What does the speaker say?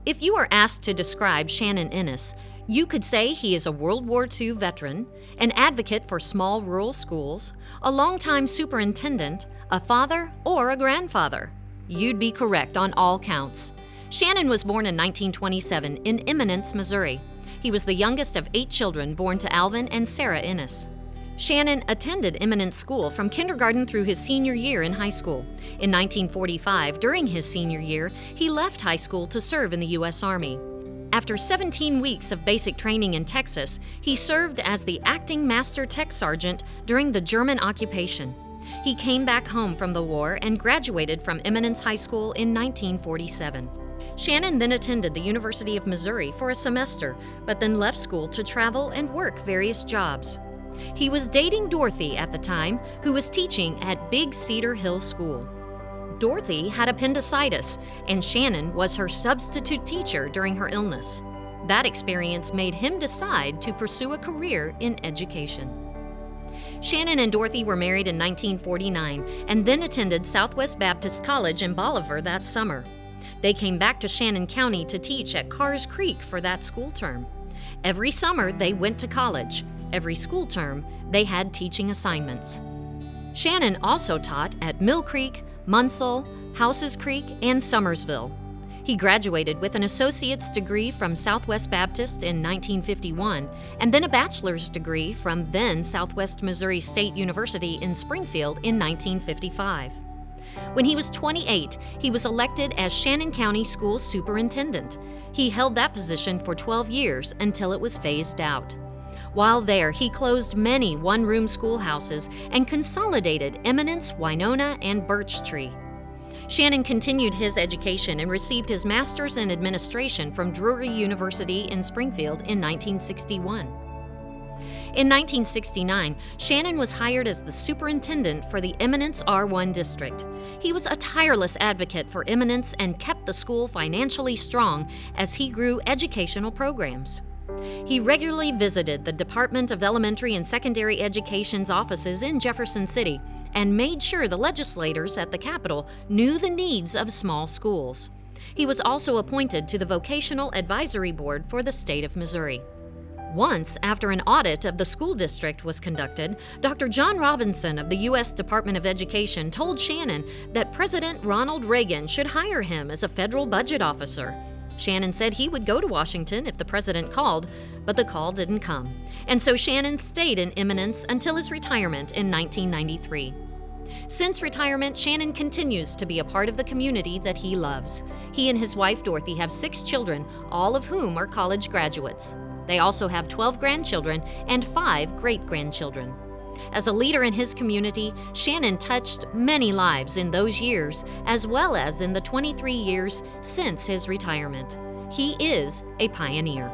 If you are asked to describe Shannon Ennis, you could say he is a World War II veteran, an advocate for small rural schools, a longtime superintendent, a father, or a grandfather. You'd be correct on all counts. Shannon was born in 1927 in Ennis, Missouri. He was the youngest of 8 children born to Alvin and Sarah Ennis. Shannon attended Eminence School from kindergarten through his senior year in high school. In 1945, during his senior year, he left high school to serve in the U.S. Army. After 17 weeks of basic training in Texas, he served as the acting master tech sergeant during the German occupation. He came back home from the war and graduated from Eminence High School in 1947. Shannon then attended the University of Missouri for a semester, but then left school to travel and work various jobs. He was dating Dorothy at the time, who was teaching at Big Cedar Hill School. Dorothy had appendicitis, and Shannon was her substitute teacher during her illness. That experience made him decide to pursue a career in education. Shannon and Dorothy were married in 1949 and then attended Southwest Baptist College in Bolivar that summer. They came back to Shannon County to teach at Carrs Creek for that school term. Every summer, they went to college. Every school term, they had teaching assignments. Shannon also taught at Mill Creek, Munsell, Houses Creek, and Summersville. He graduated with an associate's degree from Southwest Baptist in 1951 and then a bachelor's degree from then Southwest Missouri State University in Springfield in 1955. When he was 28, he was elected as Shannon County School Superintendent. He held that position for 12 years until it was phased out. While there, he closed many one-room schoolhouses and consolidated Eminence, Winona, and Birch Tree. Shannon continued his education and received his master's in administration from Drury University in Springfield in 1961. In 1969, Shannon was hired as the superintendent for the Eminence R1 district. He was a tireless advocate for Eminence and kept the school financially strong as he grew educational programs. He regularly visited the Department of Elementary and Secondary Education's offices in Jefferson City and made sure the legislators at the Capitol knew the needs of small schools. He was also appointed to the Vocational Advisory Board for the state of Missouri. Once, after an audit of the school district was conducted, Dr. John Robinson of the U.S. Department of Education told Shannon that President Ronald Reagan should hire him as a federal budget officer. Shannon said he would go to Washington if the president called, but the call didn't come. And so Shannon stayed in Eminence until his retirement in 1993. Since retirement, Shannon continues to be a part of the community that he loves. He and his wife Dorothy have 6 children, all of whom are college graduates. They also have 12 grandchildren and 5 great-grandchildren. As a leader in his community, Shannon touched many lives in those years, as well as in the 23 years since his retirement. He is a pioneer.